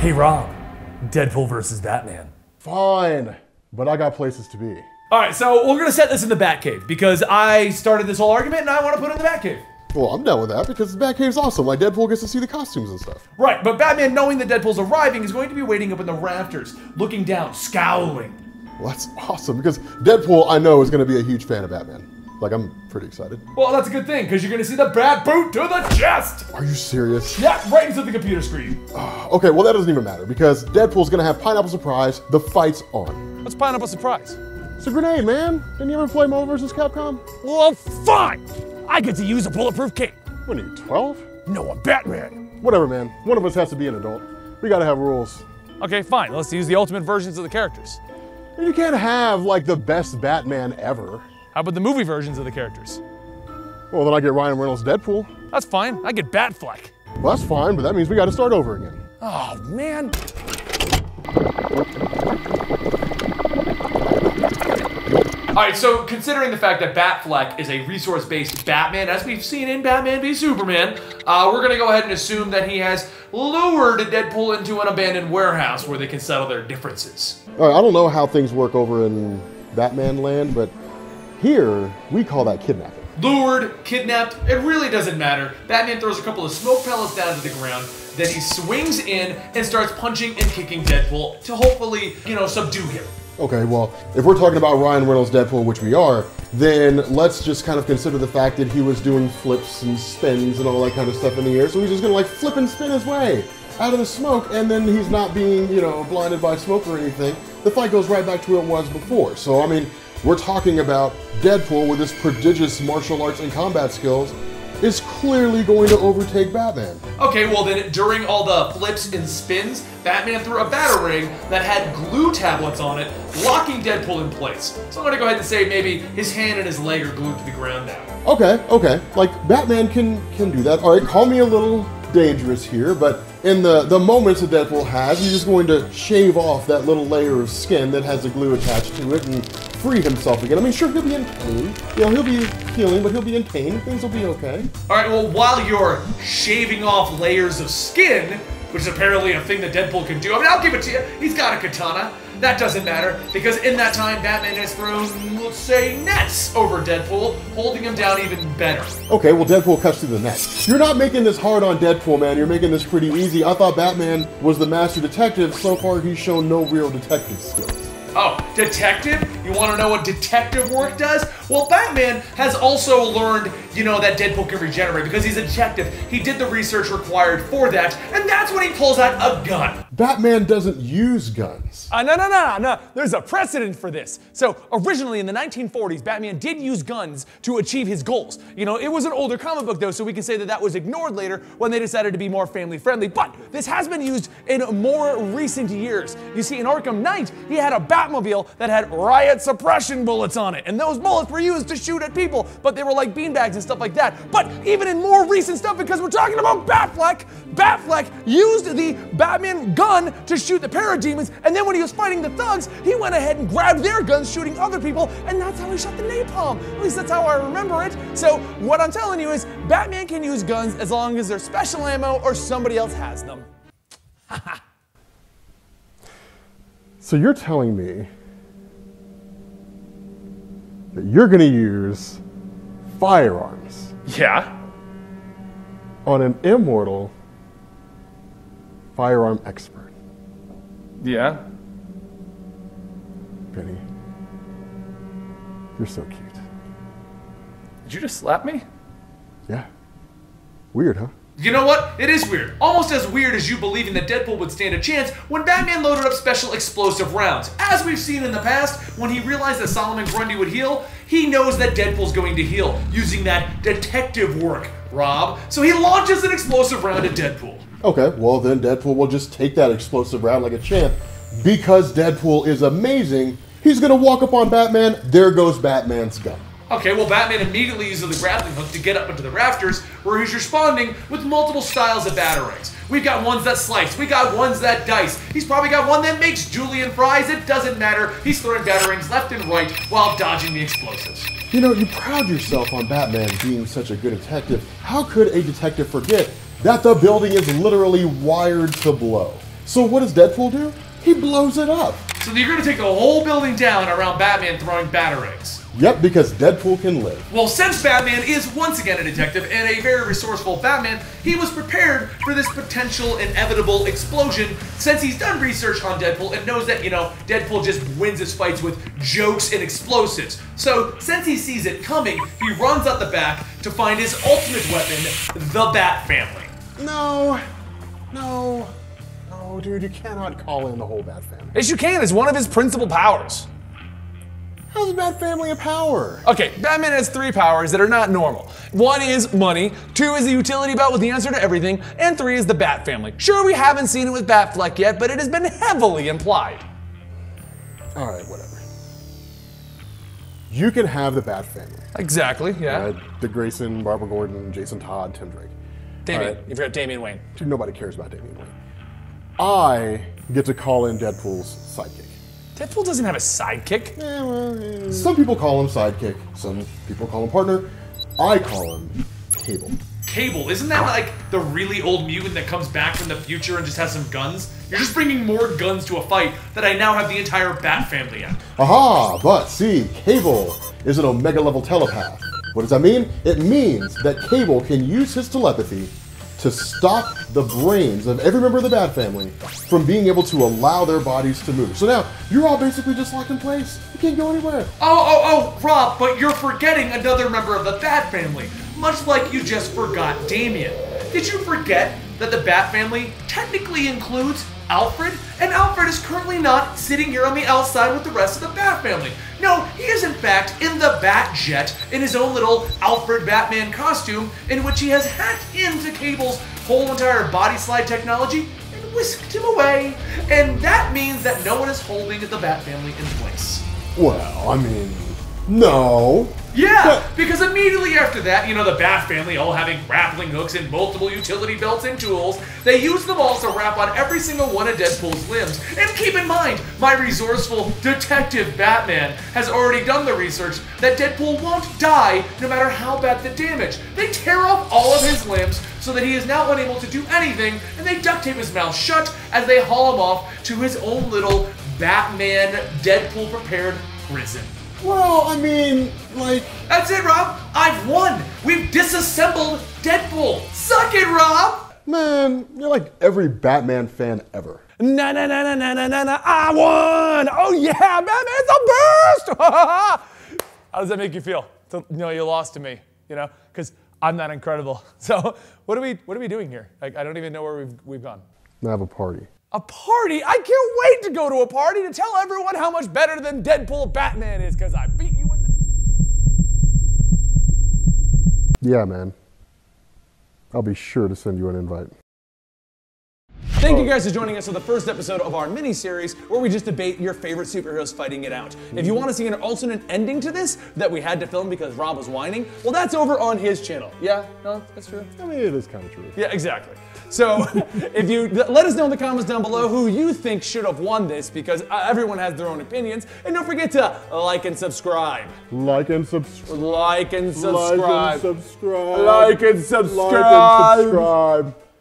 Hey Rob, Deadpool versus Batman. Fine, but I got places to be. All right, so we're gonna set this in the Batcave because I started this whole argument and I want to put it in the Batcave. Well, I'm down with that because the Batcave's awesome. Like, Deadpool gets to see the costumes and stuff. Right, but Batman, knowing that Deadpool's arriving, is going to be waiting up in the rafters, looking down, scowling. Well, that's awesome because Deadpool, I know, is going to be a huge fan of Batman. Like, I'm pretty excited. Well, that's a good thing because you're gonna see the Bat boot to the chest. Are you serious? Yeah, right into the computer screen. Okay, well, that doesn't even matter because Deadpool's going to have Pineapple Surprise. The fight's on. What's Pineapple Surprise? It's a grenade, man. Didn't you ever play Marvel vs. Capcom? Well, fine. I get to use a bulletproof cape. What are you, 12? No, I'm Batman. Whatever, man. One of us has to be an adult. We gotta have rules. Okay, fine. Let's use the ultimate versions of the characters. You can't have, like, the best Batman ever. How about the movie versions of the characters? Well, then I get Ryan Reynolds' Deadpool. That's fine. I get Batfleck. Well, that's fine, but that means we gotta start over again. Oh, man. All right, so considering the fact that Batfleck is a resource-based Batman, as we've seen in Batman v Superman, we're gonna go ahead and assume that he has lured Deadpool into an abandoned warehouse where they can settle their differences. All right, I don't know how things work over in Batman land, but here, we call that kidnapping. Lured, kidnapped, it really doesn't matter. Batman throws a couple of smoke pellets down to the ground, then he swings in and starts punching and kicking Deadpool to hopefully, subdue him. Okay, well, if we're talking about Ryan Reynolds' Deadpool, which we are, then let's just kind of consider the fact that he was doing flips and spins and all that kind of stuff in the air, so he's just gonna like flip and spin his way out of the smoke, and then he's not being, blinded by smoke or anything. The fight goes right back to where it was before. So, I mean, we're talking about Deadpool with his prodigious martial arts and combat skills is clearly going to overtake Batman. Okay, well then, during all the flips and spins, Batman threw a batarang that had glue tablets on it, locking Deadpool in place. So I'm gonna go ahead and say maybe his hand and his leg are glued to the ground now. Okay. Like, Batman can do that. All right, call me a little dangerous here, but in the moments that Deadpool has, he's just going to shave off that little layer of skin that has the glue attached to it and free himself again. I mean, sure, he'll be in pain. He'll be healing, but he'll be in pain. Things will be okay. All right, well, while you're shaving off layers of skin, which is apparently a thing that Deadpool can do, I mean, I'll give it to you. He's got a katana. That doesn't matter, because in that time, Batman has thrown, let's say, nets over Deadpool, holding him down even better. Okay, well, Deadpool cuts through the net. You're not making this hard on Deadpool, man. You're making this pretty easy. I thought Batman was the master detective. So far, he's shown no real detective skills. Oh, detective? You want to know what detective work does? Well, Batman has also learned, that Deadpool can regenerate because he's a detective. He did the research required for that, and that's when he pulls out a gun. Batman doesn't use guns. No. There's a precedent for this. So, originally in the 1940s, Batman did use guns to achieve his goals. It was an older comic book, though, so we can say that was ignored later when they decided to be more family-friendly. But this has been used in more recent years. You see, in Arkham Knight, he had a Batmobile that had riot suppression bullets on it, and those bullets were used to shoot at people, but they were like beanbags and stuff like that. But even in more recent stuff, because we're talking about Batfleck used the Batman gun to shoot the parademons, and then when he was fighting the thugs, he went ahead and grabbed their guns shooting other people, and that's how he shot the napalm. At least that's how I remember it. So what I'm telling you is Batman can use guns as long as they're special ammo or somebody else has them. So you're telling me that you're gonna use firearms Yeah? on an immortal firearm expert? Yeah. Benny, you're so cute. Did you just slap me? Yeah. Weird, huh? You know what? It is weird. Almost as weird as you believing that Deadpool would stand a chance when Batman loaded up special explosive rounds. As we've seen in the past, when he realized that Solomon Grundy would heal, he knows that Deadpool's going to heal, using that detective work, Rob. So he launches an explosive round at Deadpool. Okay, well then Deadpool will just take that explosive round like a champ. Because Deadpool is amazing, he's gonna walk up on Batman, there goes Batman's gun. Okay, well, Batman immediately uses the grappling hook to get up into the rafters, where he's responding with multiple styles of batarangs. We've got ones that slice, we got ones that dice. He's probably got one that makes julienne fries. It doesn't matter. He's throwing batarangs left and right while dodging the explosives. You pride yourself on Batman being such a good detective. How could a detective forget that the building is literally wired to blow? So what does Deadpool do? He blows it up. So you're gonna take the whole building down around Batman throwing batarangs. Yep, because Deadpool can live. Well, since Batman is once again a detective and a very resourceful Batman, he was prepared for this potential inevitable explosion since he's done research on Deadpool and knows that, Deadpool just wins his fights with jokes and explosives. So, since he sees it coming, he runs out the back to find his ultimate weapon, the Bat Family. No, dude, you cannot call in the whole Bat Family. Yes, you can. It's one of his principal powers. How's the Bat Family a power? Okay, Batman has 3 powers that are not normal. 1 is money, 2 is the utility belt with the answer to everything, and 3 is the Bat Family. Sure, we haven't seen it with Batfleck yet, but it has been heavily implied. All right, whatever. You can have the Bat Family. Exactly, yeah. Dick Grayson, Barbara Gordon, Jason Todd, Tim Drake. Damien, you forgot Damian Wayne. Dude, nobody cares about Damian Wayne. I get to call in Deadpool's sidekick. Deadpool doesn't have a sidekick. Some people call him sidekick, some people call him partner. I call him Cable. Cable, isn't that like the really old mutant that comes back from the future and just has some guns? You're just bringing more guns to a fight that I now have the entire Bat Family at. Aha, but see, Cable is an Omega level telepath. What does that mean? It means that Cable can use his telepathy to stop the brains of every member of the Bat Family from being able to allow their bodies to move. So now, you're all basically just locked in place. You can't go anywhere. Oh, Rob, but you're forgetting another member of the Bat Family, much like you just forgot Damien. Did you forget that the Bat Family technically includes Alfred? And Alfred is currently not sitting here on the outside with the rest of the Bat Family. No, he is in fact in the Bat Jet in his own little Alfred Batman costume, in which he has hacked into Cable's whole entire body slide technology and whisked him away. And that means that no one is holding the Bat Family in place. Well, I mean, no. Yeah, because immediately after that, the Bat Family all having grappling hooks and multiple utility belts and tools, they use them all to wrap on every single one of Deadpool's limbs. And keep in mind, my resourceful detective Batman has already done the research that Deadpool won't die no matter how bad the damage. They tear off all of his limbs so that he is now unable to do anything, and they duct tape his mouth shut as they haul him off to his own little Batman Deadpool prepared prison. Well, I mean, like... That's it, Rob! I've won! We've disassembled Deadpool! Suck it, Rob! Man, you're like every Batman fan ever. Na, I won! Oh yeah, Batman's the best! How does that make you feel? You lost to me, because I'm not incredible. So what are we doing here? Like, I don't even know where we've gone. I have a party. A party? I can't wait to go to a party to tell everyone how much better than Deadpool Batman is, because I beat you in the... Yeah, man. I'll be sure to send you an invite. Thank you guys for joining us for the first episode of our mini-series where we just debate your favorite superheroes fighting it out. If you want to see an alternate ending to this that we had to film because Rob was whining, well, that's over on his channel. Yeah? No? That's true? I mean, it is kind of true. Yeah, exactly. So if you let us know in the comments down below who you think should have won this, because everyone has their own opinions. And don't forget to like and subscribe. Like and subscribe. Like and subscribe. Like and subscribe. Like and subscribe. Like and subscribe.